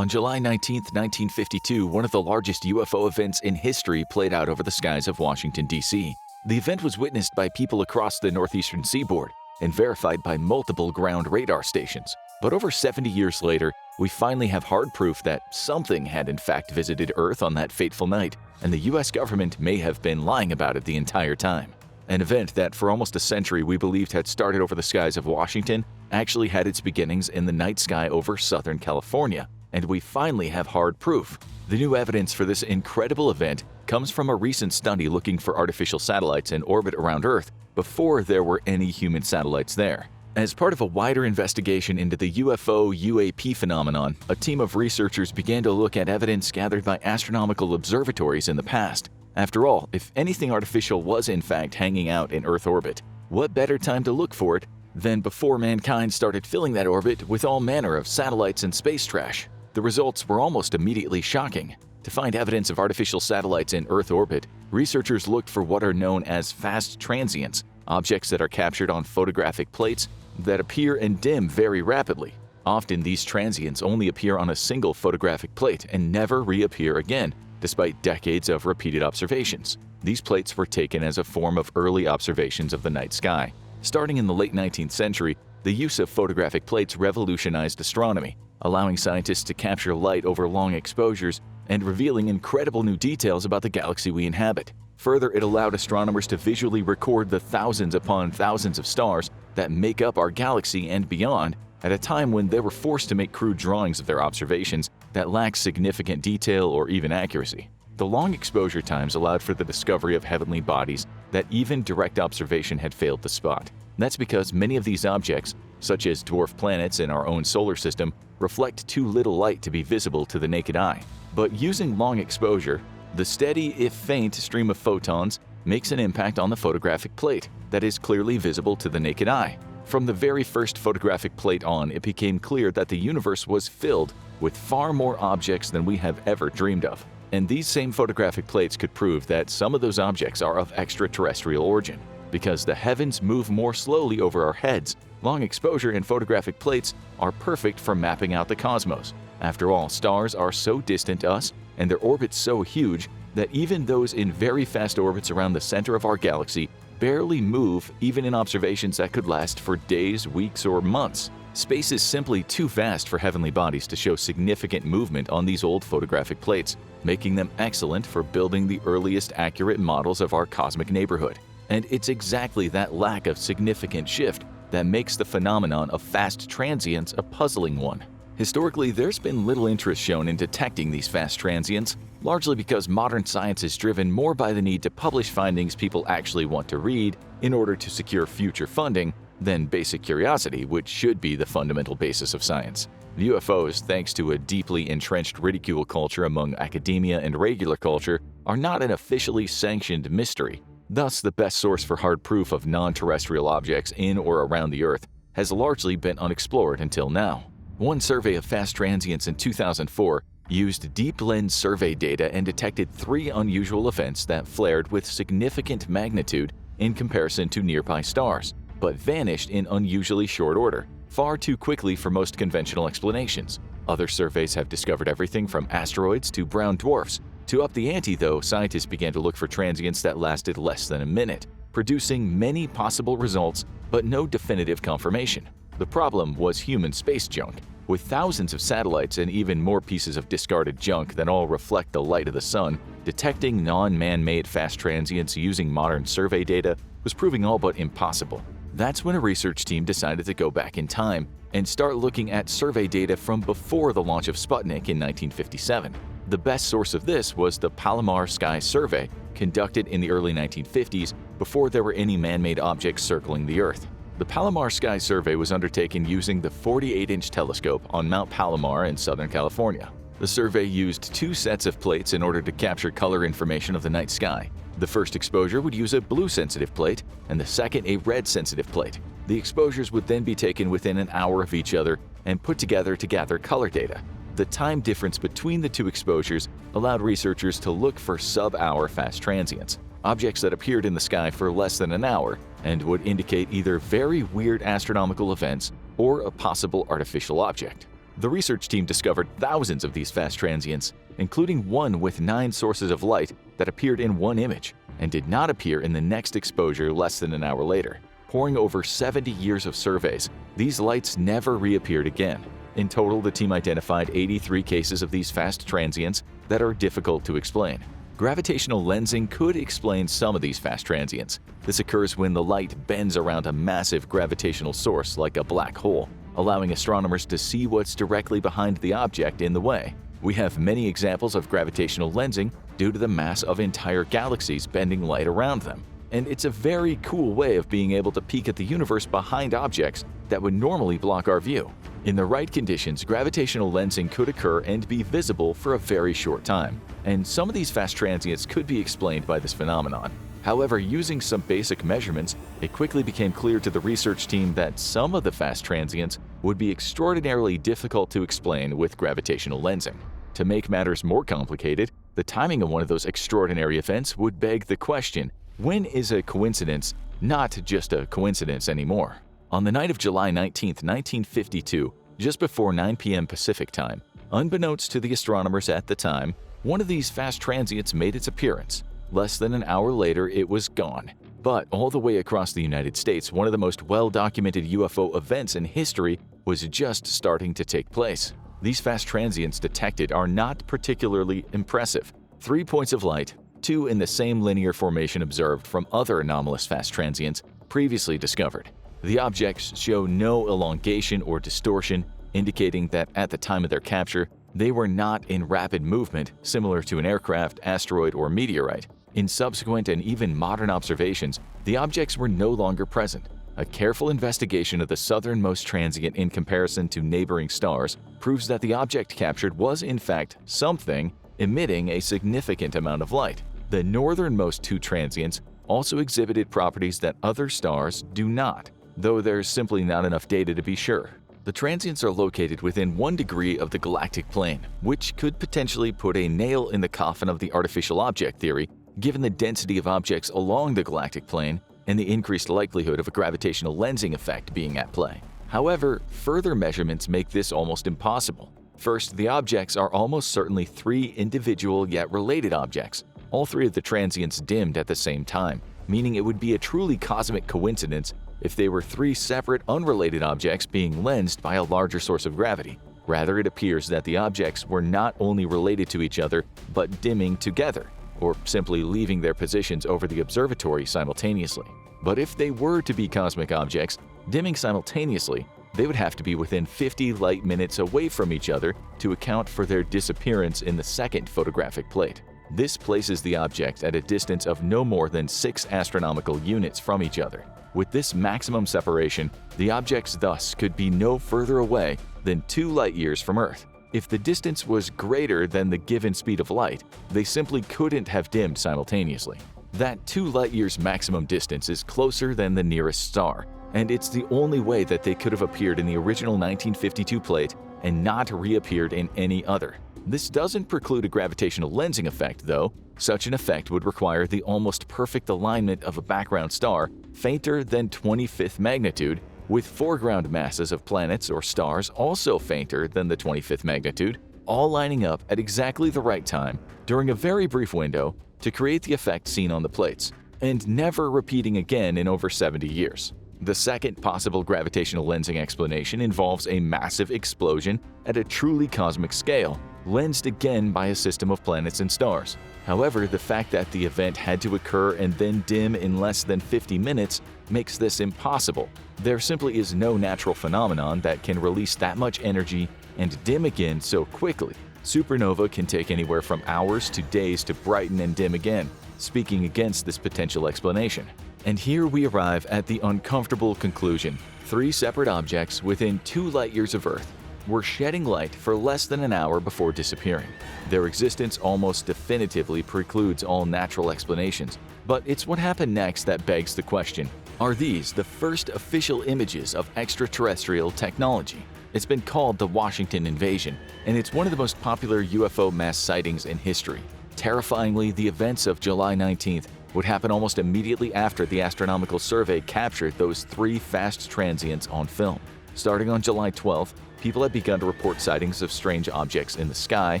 On July 19, 1952, one of the largest UFO events in history played out over the skies of Washington, D.C. The event was witnessed by people across the northeastern seaboard and verified by multiple ground radar stations. But over 70 years later, we finally have hard proof that something had in fact visited Earth on that fateful night, and the US government may have been lying about it the entire time. An event that for almost a century we believed had started over the skies of Washington actually had its beginnings in the night sky over Southern California, and we finally have hard proof. The new evidence for this incredible event comes from a recent study looking for artificial satellites in orbit around Earth before there were any human satellites there. As part of a wider investigation into the UFO-UAP phenomenon, a team of researchers began to look at evidence gathered by astronomical observatories in the past. After all, if anything artificial was in fact hanging out in Earth orbit, what better time to look for it than before mankind started filling that orbit with all manner of satellites and space trash? The results were almost immediately shocking. To find evidence of artificial satellites in Earth orbit, researchers looked for what are known as fast transients, objects that are captured on photographic plates that appear and dim very rapidly. Often these transients only appear on a single photographic plate and never reappear again, despite decades of repeated observations. These plates were taken as a form of early observations of the night sky. Starting in the late 19th century, the use of photographic plates revolutionized astronomy, allowing scientists to capture light over long exposures and revealing incredible new details about the galaxy we inhabit. Further, it allowed astronomers to visually record the thousands upon thousands of stars that make up our galaxy and beyond at a time when they were forced to make crude drawings of their observations that lacked significant detail or even accuracy. The long exposure times allowed for the discovery of heavenly bodies that even direct observation had failed to spot. That's because many of these objects, such as dwarf planets in our own solar system, reflect too little light to be visible to the naked eye. But using long exposure, the steady, if faint, stream of photons makes an impact on the photographic plate that is clearly visible to the naked eye. From the very first photographic plate on, it became clear that the universe was filled with far more objects than we have ever dreamed of. And these same photographic plates could prove that some of those objects are of extraterrestrial origin. Because the heavens move more slowly over our heads, long exposure and photographic plates are perfect for mapping out the cosmos. After all, stars are so distant to us and their orbits so huge that even those in very fast orbits around the center of our galaxy barely move even in observations that could last for days, weeks, or months. Space is simply too vast for heavenly bodies to show significant movement on these old photographic plates, making them excellent for building the earliest accurate models of our cosmic neighborhood. And it's exactly that lack of significant shift that makes the phenomenon of fast transients a puzzling one. Historically, there's been little interest shown in detecting these fast transients, largely because modern science is driven more by the need to publish findings people actually want to read in order to secure future funding than basic curiosity, which should be the fundamental basis of science. UFOs, thanks to a deeply entrenched ridicule culture among academia and regular culture, are not an officially sanctioned mystery. Thus, the best source for hard proof of non-terrestrial objects in or around the Earth has largely been unexplored until now. One survey of fast transients in 2004 used deep lens survey data and detected 3 unusual events that flared with significant magnitude in comparison to nearby stars, but vanished in unusually short order, far too quickly for most conventional explanations. Other surveys have discovered everything from asteroids to brown dwarfs. To up the ante, though, scientists began to look for transients that lasted less than a minute, producing many possible results but no definitive confirmation. The problem was human space junk. With thousands of satellites and even more pieces of discarded junk that all reflect the light of the sun, detecting non-man-made fast transients using modern survey data was proving all but impossible. That's when a research team decided to go back in time and start looking at survey data from before the launch of Sputnik in 1957. The best source of this was the Palomar Sky Survey, conducted in the early 1950s before there were any man-made objects circling the Earth. The Palomar Sky Survey was undertaken using the 48-inch telescope on Mount Palomar in Southern California. The survey used 2 sets of plates in order to capture color information of the night sky. The first exposure would use a blue-sensitive plate, and the second a red-sensitive plate. The exposures would then be taken within an hour of each other and put together to gather color data. The time difference between the 2 exposures allowed researchers to look for sub-hour fast transients, objects that appeared in the sky for less than an hour and would indicate either very weird astronomical events or a possible artificial object. The research team discovered thousands of these fast transients, including one with 9 sources of light that appeared in one image and did not appear in the next exposure less than an hour later. Pouring over 70 years of surveys, these lights never reappeared again. In total, the team identified 83 cases of these fast transients that are difficult to explain. Gravitational lensing could explain some of these fast transients. This occurs when the light bends around a massive gravitational source like a black hole, allowing astronomers to see what's directly behind the object in the way. We have many examples of gravitational lensing due to the mass of entire galaxies bending light around them. And it's a very cool way of being able to peek at the universe behind objects that would normally block our view. In the right conditions, gravitational lensing could occur and be visible for a very short time, and some of these fast transients could be explained by this phenomenon. However, using some basic measurements, it quickly became clear to the research team that some of the fast transients would be extraordinarily difficult to explain with gravitational lensing. To make matters more complicated, the timing of one of those extraordinary events would beg the question, when is a coincidence not just a coincidence anymore? On the night of July 19, 1952, just before 9 p.m. Pacific time, unbeknownst to the astronomers at the time, one of these fast transients made its appearance. Less than an hour later, it was gone. But all the way across the United States, one of the most well-documented UFO events in history was just starting to take place. These fast transients detected are not particularly impressive. 3 points of light, 2 in the same linear formation observed from other anomalous fast transients previously discovered. The objects show no elongation or distortion, indicating that at the time of their capture, they were not in rapid movement, similar to an aircraft, asteroid, or meteorite. In subsequent and even modern observations, the objects were no longer present. A careful investigation of the southernmost transient in comparison to neighboring stars proves that the object captured was in fact something emitting a significant amount of light. The northernmost 2 transients also exhibited properties that other stars do not, though there's simply not enough data to be sure. The transients are located within 1 degree of the galactic plane, which could potentially put a nail in the coffin of the artificial object theory, given the density of objects along the galactic plane and the increased likelihood of a gravitational lensing effect being at play. However, further measurements make this almost impossible. First, the objects are almost certainly 3 individual yet related objects. All 3 of the transients dimmed at the same time, meaning it would be a truly cosmic coincidence if they were 3 separate unrelated objects being lensed by a larger source of gravity. Rather, it appears that the objects were not only related to each other, but dimming together, or simply leaving their positions over the observatory simultaneously. But if they were to be cosmic objects, dimming simultaneously, they would have to be within 50 light minutes away from each other to account for their disappearance in the second photographic plate. This places the objects at a distance of no more than 6 astronomical units from each other. With this maximum separation, the objects thus could be no further away than 2 light-years from Earth. If the distance was greater than the given speed of light, they simply couldn't have dimmed simultaneously. That 2 light-years maximum distance is closer than the nearest star, and it's the only way that they could have appeared in the original 1952 plate and not reappeared in any other. This doesn't preclude a gravitational lensing effect, though. Such an effect would require the almost perfect alignment of a background star fainter than 25th magnitude, with foreground masses of planets or stars also fainter than the 25th magnitude, all lining up at exactly the right time during a very brief window to create the effect seen on the plates, and never repeating again in over 70 years. The second possible gravitational lensing explanation involves a massive explosion at a truly cosmic scale, lensed again by a system of planets and stars. However, the fact that the event had to occur and then dim in less than 50 minutes makes this impossible. There simply is no natural phenomenon that can release that much energy and dim again so quickly. Supernova can take anywhere from hours to days to brighten and dim again, speaking against this potential explanation. And here we arrive at the uncomfortable conclusion. 3 separate objects within 2 light-years of Earth were shedding light for less than an hour before disappearing. Their existence almost definitively precludes all natural explanations, but it's what happened next that begs the question: are these the first official images of extraterrestrial technology? It's been called the Washington invasion, and it's one of the most popular UFO mass sightings in history. Terrifyingly, the events of July 19th would happen almost immediately after the astronomical survey captured those 3 fast transients on film. Starting on July 12th, people had begun to report sightings of strange objects in the sky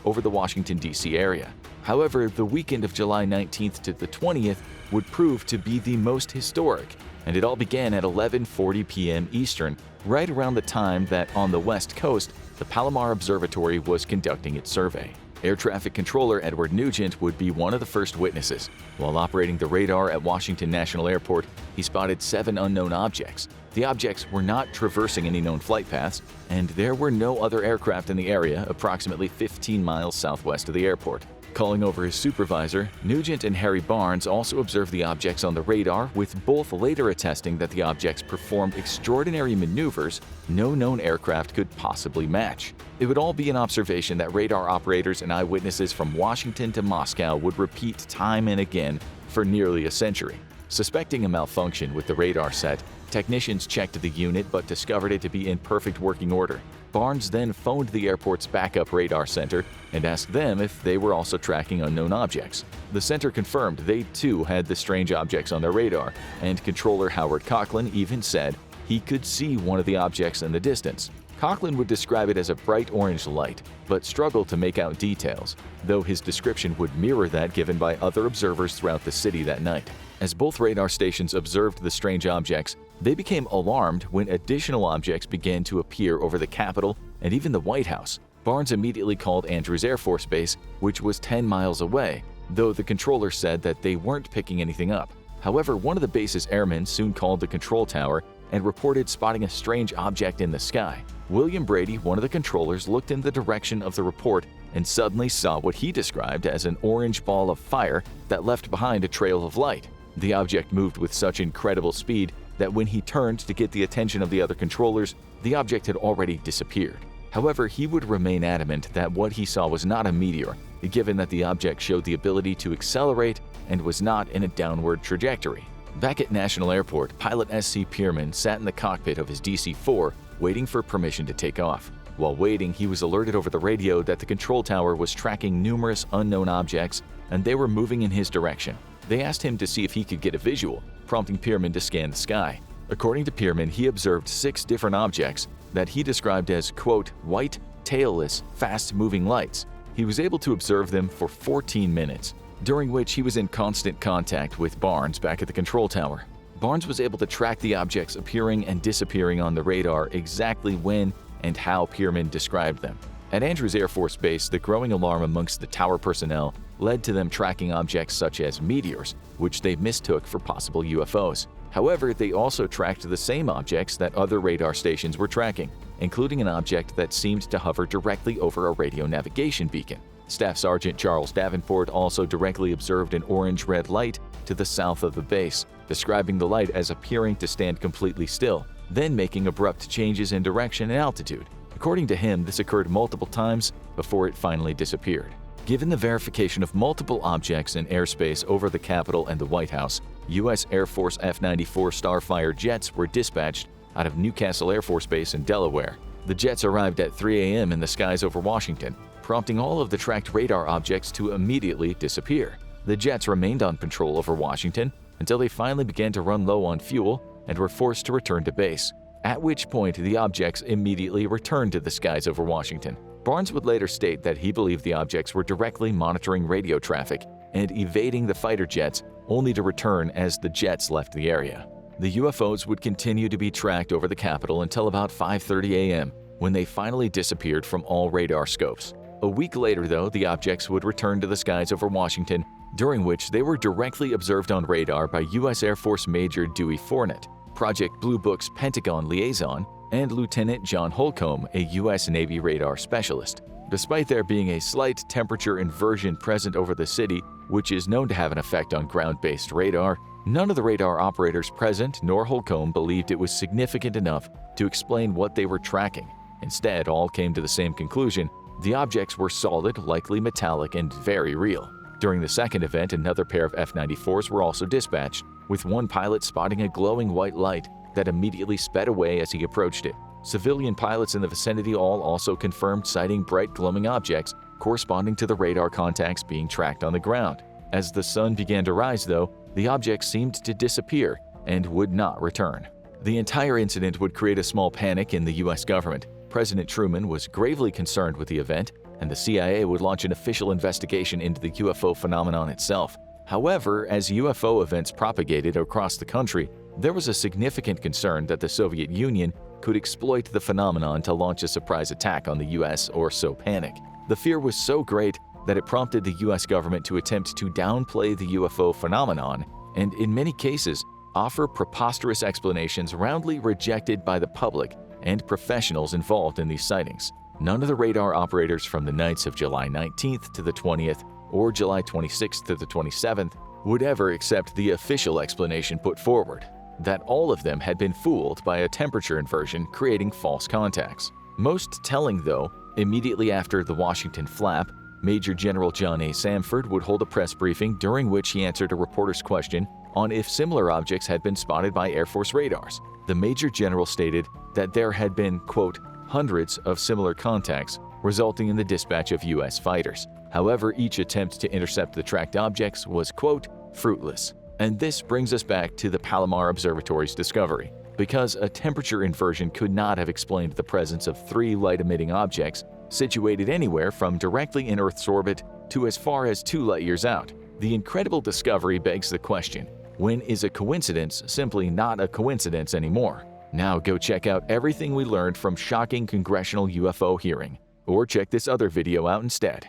over the Washington, D.C. area. However, the weekend of July 19th to the 20th would prove to be the most historic, and it all began at 11:40 p.m. Eastern, right around the time that on the West Coast, the Palomar Observatory was conducting its survey. Air traffic controller Edward Nugent would be one of the first witnesses. While operating the radar at Washington National Airport, he spotted 7 unknown objects. The objects were not traversing any known flight paths, and there were no other aircraft in the area approximately 15 miles southwest of the airport. Calling over his supervisor, Nugent and Harry Barnes also observed the objects on the radar, with both later attesting that the objects performed extraordinary maneuvers no known aircraft could possibly match. It would all be an observation that radar operators and eyewitnesses from Washington to Moscow would repeat time and again for nearly a century. Suspecting a malfunction with the radar set, technicians checked the unit but discovered it to be in perfect working order. Barnes then phoned the airport's backup radar center and asked them if they were also tracking unknown objects. The center confirmed they too had the strange objects on their radar, and controller Howard Coughlin even said he could see one of the objects in the distance. Coughlin would describe it as a bright orange light, but struggled to make out details, though his description would mirror that given by other observers throughout the city that night. As both radar stations observed the strange objects, they became alarmed when additional objects began to appear over the Capitol and even the White House. Barnes immediately called Andrews Air Force Base, which was 10 miles away, though the controller said that they weren't picking anything up. However, one of the base's airmen soon called the control tower and reported spotting a strange object in the sky. William Brady, one of the controllers, looked in the direction of the report and suddenly saw what he described as an orange ball of fire that left behind a trail of light. The object moved with such incredible speed that when he turned to get the attention of the other controllers, the object had already disappeared. However, he would remain adamant that what he saw was not a meteor, given that the object showed the ability to accelerate and was not in a downward trajectory. Back at National Airport, pilot S.C. Pierman sat in the cockpit of his DC-4 waiting for permission to take off. While waiting, he was alerted over the radio that the control tower was tracking numerous unknown objects and they were moving in his direction. They asked him to see if he could get a visual, prompting Pierman to scan the sky. According to Pierman, he observed 6 different objects that he described as, quote, white, tailless, fast-moving lights. He was able to observe them for 14 minutes, during which he was in constant contact with Barnes back at the control tower. Barnes was able to track the objects appearing and disappearing on the radar exactly when and how Pierman described them. At Andrews Air Force Base, the growing alarm amongst the tower personnel led to them tracking objects such as meteors, which they mistook for possible UFOs. However, they also tracked the same objects that other radar stations were tracking, including an object that seemed to hover directly over a radio navigation beacon. Staff Sergeant Charles Davenport also directly observed an orange-red light to the south of the base, describing the light as appearing to stand completely still, then making abrupt changes in direction and altitude. According to him, this occurred multiple times before it finally disappeared. Given the verification of multiple objects in airspace over the Capitol and the White House, U.S. Air Force F-94 Starfire jets were dispatched out of Newcastle Air Force Base in Delaware. The jets arrived at 3 a.m. in the skies over Washington, prompting all of the tracked radar objects to immediately disappear. The jets remained on patrol over Washington until they finally began to run low on fuel and were forced to return to base, at which point the objects immediately returned to the skies over Washington. Barnes would later state that he believed the objects were directly monitoring radio traffic and evading the fighter jets, only to return as the jets left the area. The UFOs would continue to be tracked over the Capitol until about 5:30 a.m., when they finally disappeared from all radar scopes. A week later, though, the objects would return to the skies over Washington, during which they were directly observed on radar by U.S. Air Force Major Dewey Fournette, Project Blue Book's Pentagon liaison, and Lieutenant John Holcomb, a U.S. Navy radar specialist. Despite there being a slight temperature inversion present over the city, which is known to have an effect on ground-based radar, none of the radar operators present nor Holcomb believed it was significant enough to explain what they were tracking. Instead, all came to the same conclusion: the objects were solid, likely metallic, and very real. During the second event, another pair of F-94s were also dispatched, with one pilot spotting a glowing white light that immediately sped away as he approached it. Civilian pilots in the vicinity all also confirmed sighting bright glowing objects corresponding to the radar contacts being tracked on the ground. As the sun began to rise, though, the objects seemed to disappear and would not return. The entire incident would create a small panic in the U.S. government, President Truman was gravely concerned with the event, and the CIA would launch an official investigation into the UFO phenomenon itself. However, as UFO events propagated across the country, there was a significant concern that the Soviet Union could exploit the phenomenon to launch a surprise attack on the US or so panic. The fear was so great that it prompted the US government to attempt to downplay the UFO phenomenon and, in many cases, offer preposterous explanations roundly rejected by the public and professionals involved in these sightings. None of the radar operators from the nights of July 19th to the 20th or July 26th to the 27th would ever accept the official explanation put forward, that all of them had been fooled by a temperature inversion creating false contacts. Most telling, though, immediately after the Washington flap, Major General John A. Samford would hold a press briefing during which he answered a reporter's question on if similar objects had been spotted by Air Force radars. The Major General stated that there had been, quote, hundreds of similar contacts, resulting in the dispatch of U.S. fighters. However, each attempt to intercept the tracked objects was, quote, fruitless. And this brings us back to the Palomar Observatory's discovery. Because a temperature inversion could not have explained the presence of 3 light-emitting objects situated anywhere from directly in Earth's orbit to as far as 2 light-years out, the incredible discovery begs the question, when is a coincidence simply not a coincidence anymore? Now go check out everything we learned from shocking congressional UFO hearing, or check this other video out instead.